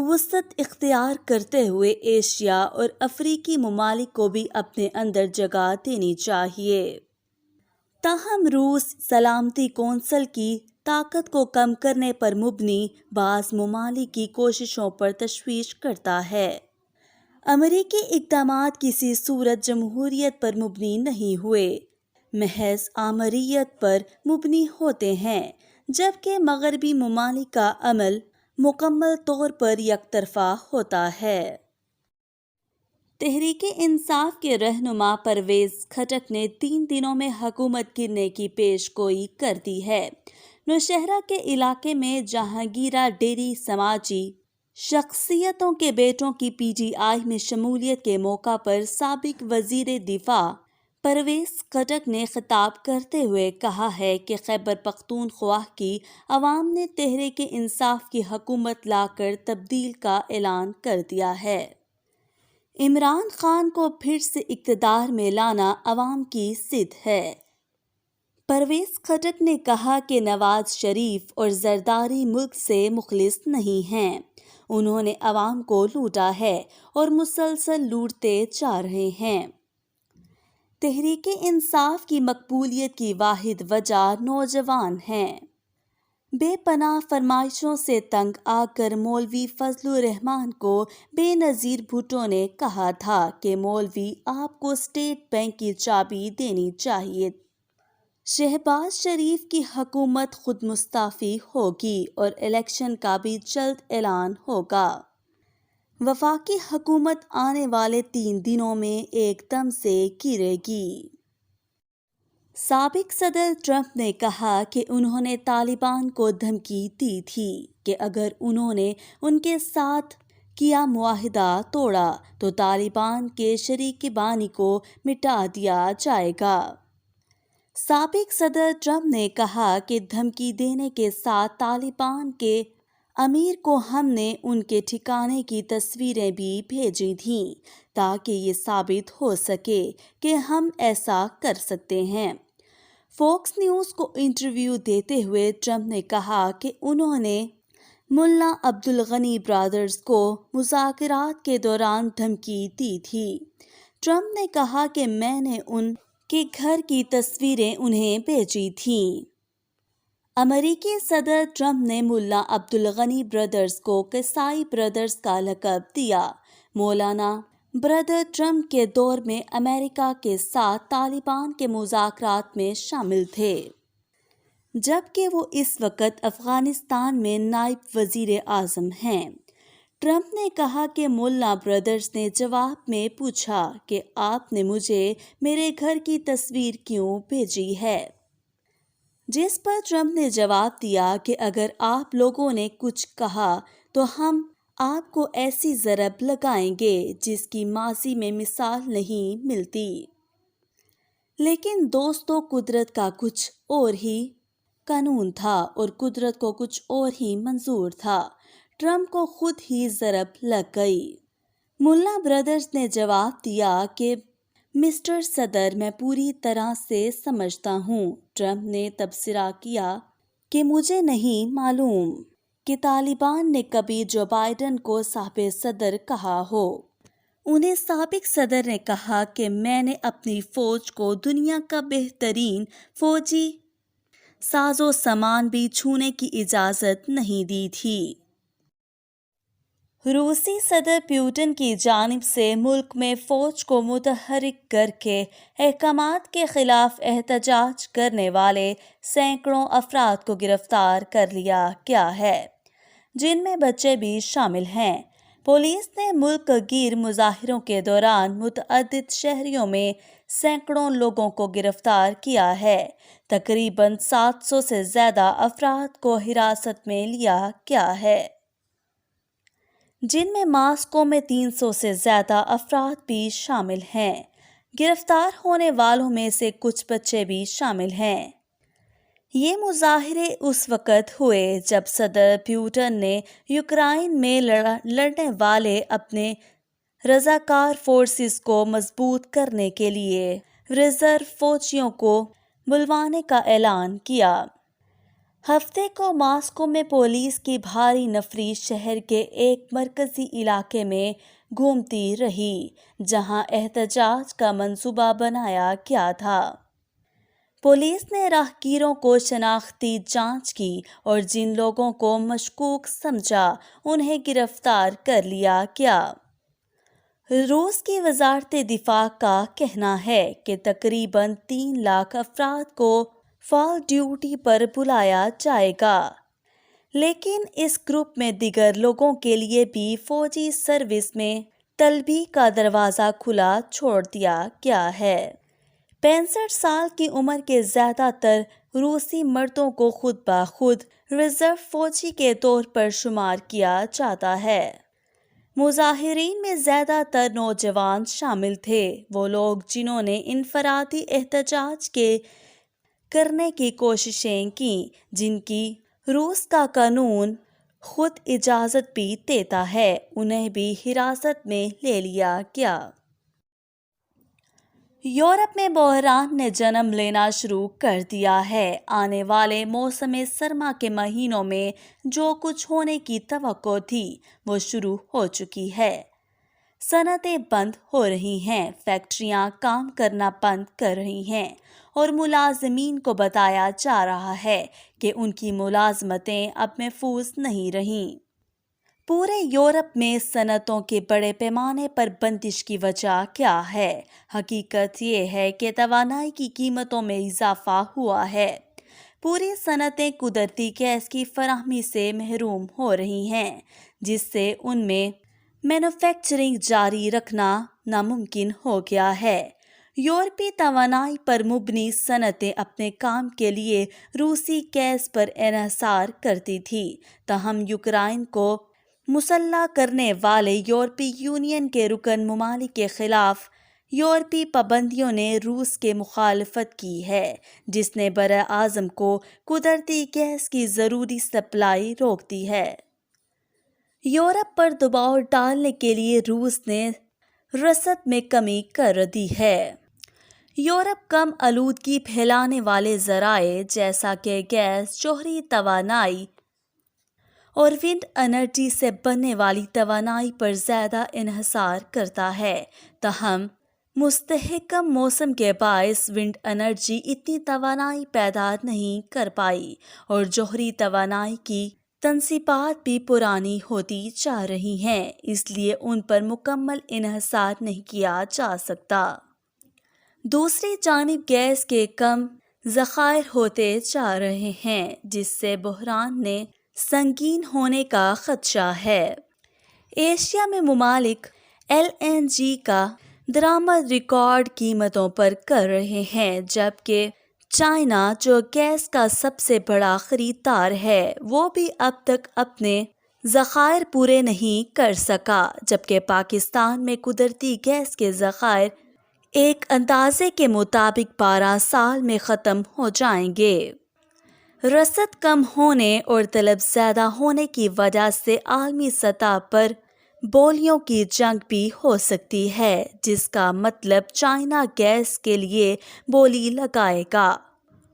وسعت اختیار کرتے ہوئے ایشیا اور افریقی ممالک کو بھی اپنے اندر جگہ دینی چاہیے۔ تاہم روس سلامتی کونسل کی طاقت کو کم کرنے پر مبنی بعض ممالک کی کوششوں پر تشویش کرتا ہے۔ امریکی اقدامات کسی صورت جمہوریت پر مبنی نہیں ہوئے، محض آمریت پر مبنی ہوتے ہیں، جبکہ مغربی ممالک کا عمل مکمل طور پر یک طرفہ ہوتا ہے۔ تحریک انصاف کے رہنما پرویز خٹک نے 3 دنوں میں حکومت گرنے کی پیش گوئی کر دی ہے۔ نوشہرہ کے علاقے میں جہانگیرہ ڈیری سماجی شخصیتوں کے بیٹوں کی پی ٹی آئی میں شمولیت کے موقع پر سابق وزیر دفاع پرویز خٹک نے خطاب کرتے ہوئے کہا ہے کہ خیبر پختونخوا کی عوام نے تحریک انصاف کی حکومت لا کر تبدیل کا اعلان کر دیا ہے۔ عمران خان کو پھر سے اقتدار میں لانا عوام کی ضد ہے۔ پرویز خٹک نے کہا کہ نواز شریف اور زرداری ملک سے مخلص نہیں ہیں، انہوں نے عوام کو لوٹا ہے اور مسلسل لوٹتے جا رہے ہیں۔ تحریک انصاف کی مقبولیت کی واحد وجہ نوجوان ہیں۔ بے پناہ فرمائشوں سے تنگ آ کر مولوی فضل الرحمان کو بے نظیر بھٹو نے کہا تھا کہ مولوی آپ کو اسٹیٹ بینک کی چابی دینی چاہیے۔ شہباز شریف کی حکومت خود مستعفی ہوگی اور الیکشن کا بھی جلد اعلان ہوگا۔ وفاقی حکومت آنے والے 3 دنوں میں ایک دم سے گرے گی۔ سابق صدر ٹرمپ نے کہا کہ انہوں نے طالبان کو دھمکی دی تھی کہ اگر انہوں نے ان کے ساتھ کیا معاہدہ توڑا تو طالبان کے شریک بانی کو مٹا دیا جائے گا۔ سابق صدر ٹرمپ نے کہا کہ دھمکی دینے کے ساتھ طالبان کے امیر کو ہم نے ان کے ٹھکانے کی تصویریں بھی بھیجی تھیں تاکہ یہ ثابت ہو سکے کہ ہم ایسا کر سکتے ہیں۔ فوکس نیوز کو انٹرویو دیتے ہوئے ٹرمپ نے کہا کہ انہوں نے ملا عبدالغنی برادرز کو مذاکرات کے دوران دھمکی دی تھی۔ ٹرمپ نے کہا کہ میں نے ان کے گھر کی تصویریں انہیں بھیجی تھیں۔ امریکی صدر ٹرمپ نے ملا عبدالغنی برادرز کو قصائی برادرز کا لقب دیا۔ مولانا برادر ٹرمپ کے دور میں امریکہ کے ساتھ طالبان کے مذاکرات میں شامل تھے، جبکہ وہ اس وقت افغانستان میں نائب وزیر اعظم ہیں۔ ٹرمپ نے کہا کہ ملا برادرز نے جواب میں پوچھا کہ آپ نے مجھے میرے گھر کی تصویر کیوں بھیجی ہے، جس پر ٹرمپ نے جواب دیا کہ اگر آپ لوگوں نے کچھ کہا تو ہم آپ کو ایسی ضرب لگائیں گے جس کی ماضی میں مثال نہیں ملتی۔ لیکن دوستو، قدرت کا کچھ اور ہی قانون تھا اور قدرت کو کچھ اور ہی منظور تھا۔ ٹرمپ کو خود ہی ضرب لگ گئی۔ ملا برادرز نے جواب دیا کہ مسٹر صدر، میں پوری طرح سے سمجھتا ہوں۔ ٹرمپ نے تبصرہ کیا کہ مجھے نہیں معلوم کہ طالبان نے کبھی جو بائیڈن کو صاحب صدر کہا ہو۔ انہیں سابق صدر نے کہا کہ میں نے اپنی فوج کو دنیا کا بہترین فوجی ساز و سامان بھی چھونے کی اجازت نہیں دی تھی۔ روسی صدر پیوٹن کی جانب سے ملک میں فوج کو متحرک کر کے احکامات کے خلاف احتجاج کرنے والے سینکڑوں افراد کو گرفتار کر لیا گیا ہے، جن میں بچے بھی شامل ہیں۔ پولیس نے ملک گیر مظاہروں کے دوران متعدد شہریوں میں سینکڑوں لوگوں کو گرفتار کیا ہے۔ تقریباً 700 سے زیادہ افراد کو حراست میں لیا گیا ہے، جن میں ماسکو میں 300 سے زیادہ افراد بھی شامل ہیں۔ گرفتار ہونے والوں میں سے کچھ بچے بھی شامل ہیں۔ یہ مظاہرے اس وقت ہوئے جب صدر پیوٹن نے یوکرائن میں لڑنے والے اپنے رضاکار فورسز کو مضبوط کرنے کے لیے ریزرو فوجیوں کو بلوانے کا اعلان کیا۔ ہفتے کو ماسکو میں پولیس کی بھاری نفری شہر کے ایک مرکزی علاقے میں گھومتی رہی جہاں احتجاج کا منصوبہ بنایا گیا تھا۔ پولیس نے راہگیروں کو شناختی جانچ کی اور جن لوگوں کو مشکوک سمجھا انہیں گرفتار کر لیا گیا۔ روس کی وزارت دفاع کا کہنا ہے کہ تقریباً 3 لاکھ افراد کو فال ڈیوٹی پر بلایا جائے گا، لیکن اس گروپ میں دیگر لوگوں کے لیے بھی فوجی سروس میں طلبی کا دروازہ کھلا چھوڑ دیا گیا ہے۔ 65 سال کی عمر کے زیادہ تر روسی مردوں کو خود بخود ریزرو فوجی کے طور پر شمار کیا جاتا ہے۔ مظاہرین میں زیادہ تر نوجوان شامل تھے، وہ لوگ جنہوں نے انفرادی احتجاج کرنے کی کوششیں کیں، جن کی روس کا قانون خود اجازت بھی دیتا ہے، انہیں بھی حراست میں لے لیا گیا۔ یورپ میں بحران نے جنم لینا شروع کر دیا ہے۔ آنے والے موسم سرما کے مہینوں میں جو کچھ ہونے کی توقع تھی وہ شروع ہو چکی ہے۔ صنعتیں بند ہو رہی ہیں، فیکٹریاں کام کرنا بند کر رہی ہیں اور ملازمین کو بتایا جا رہا ہے کہ ان کی ملازمتیں اب محفوظ نہیں رہیں۔ پورے یورپ میں صنعتوں کے بڑے پیمانے پر بندش کی وجہ کیا ہے؟ حقیقت یہ ہے کہ توانائی کی قیمتوں میں اضافہ ہوا ہے۔ پوری صنعتیں قدرتی گیس کی فراہمی سے محروم ہو رہی ہیں، جس سے ان میں مینوفیکچرنگ جاری رکھنا ناممکن ہو گیا ہے۔ یورپی توانائی پر مبنی صنعتیں اپنے کام کے لیے روسی گیس پر انحصار کرتی تھیں، تاہم یوکرائن کو مسلح کرنے والے یورپی یونین کے رکن ممالک کے خلاف یورپی پابندیوں نے روس کی مخالفت کی ہے، جس نے براعظم کو قدرتی گیس کی ضروری سپلائی روک دی ہے۔ یورپ پر دباؤ ڈالنے کے لیے روس نے رسد میں کمی کر دی ہے۔ یورپ کم آلودگی پھیلانے والے ذرائع جیسا کہ گیس، جوہری توانائی اور ونڈ انرجی سے بننے والی توانائی پر زیادہ انحصار کرتا ہے، تاہم مستحکم موسم کے باعث ونڈ انرجی اتنی توانائی پیدا نہیں کر پائی اور جوہری توانائی کی تنصیبات بھی پرانی ہوتی جا رہی ہیں، اس لیے ان پر مکمل انحصار نہیں کیا جا سکتا۔ دوسری جانب گیس کے کم ذخائر ہوتے جا رہے ہیں، جس سے بحران نے سنگین ہونے کا خدشہ ہے۔ ایشیا میں ممالک ایل این جی کا درآمد ریکارڈ قیمتوں پر کر رہے ہیں، جبکہ چائنا، جو گیس کا سب سے بڑا خریدار ہے، وہ بھی اب تک اپنے ذخائر پورے نہیں کر سکا، جبکہ پاکستان میں قدرتی گیس کے ذخائر ایک اندازے کے مطابق 12 سال میں ختم ہو جائیں گے۔ رسد کم ہونے اور طلب زیادہ ہونے کی وجہ سے عالمی سطح پر بولیوں کی جنگ بھی ہو سکتی ہے، جس کا مطلب چائنا گیس کے لیے بولی لگائے گا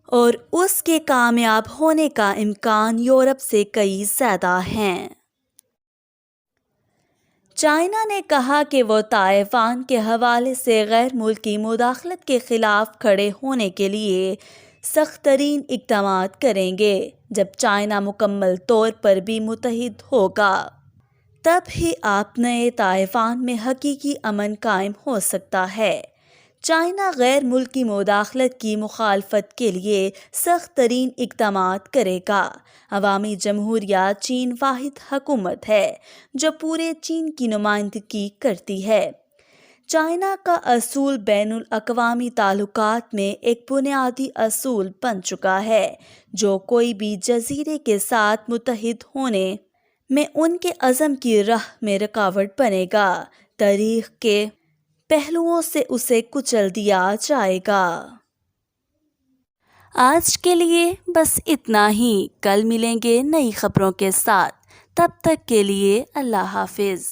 اور اس کے کامیاب ہونے کا امکان یورپ سے کئی زیادہ ہیں۔ چائنا نے کہا کہ وہ تائیوان کے حوالے سے غیر ملکی مداخلت کے خلاف کھڑے ہونے کے لیے سخت ترین اقدامات کریں گے۔ جب چائنا مکمل طور پر بھی متحد ہوگا، تب ہی آپ نئے تائیوان میں حقیقی امن قائم ہو سکتا ہے۔ چائنا غیر ملکی مداخلت کی مخالفت کے لیے سخت ترین اقدامات کرے گا۔ عوامی جمہوریہ چین واحد حکومت ہے جو پورے چین کی نمائندگی کرتی ہے۔ چائنا کا اصول بین الاقوامی تعلقات میں ایک بنیادی اصول بن چکا ہے، جو کوئی بھی جزیرے کے ساتھ متحد ہونے میں ان کے عزم کی راہ میں رکاوٹ بنے گا۔ تاریخ کے پہلوؤں سے اسے کچل دیا جائے گا۔ آج کے لیے بس اتنا ہی، کل ملیں گے نئی خبروں کے ساتھ، تب تک کے لیے اللہ حافظ۔